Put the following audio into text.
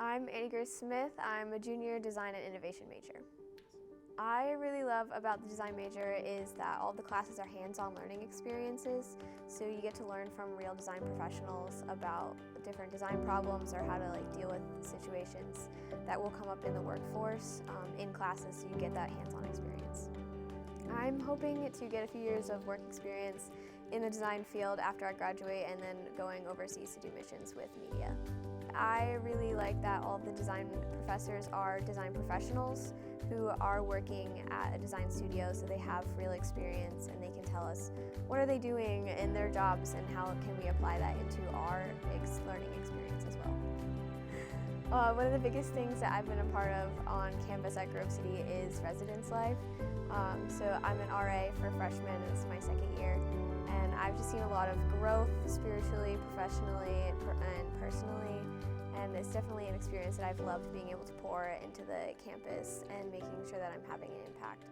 I'm Annie Grace Smith. I'm a junior design and innovation major. I really love about the design major is that all the classes are hands-on learning experiences, so you get to learn from real design professionals about different design problems or how to deal with situations that will come up in the workforce in classes, so you get that hands-on experience. I'm hoping to get a few years of work experience in the design field after I graduate and then going overseas to do missions with media. I really like that all of the design professors are design professionals who are working at a design studio, so they have real experience and they can tell us what are they doing in their jobs and how can we apply that into our learning experience as well. One of the biggest things that I've been a part of on campus at Grove City is residence life. So I'm an RA for freshmen and this is my second year, and I've just seen a lot of growth spiritually, professionally, and personally. And it's definitely an experience that I've loved being able to pour into the campus and making sure that I'm having an impact.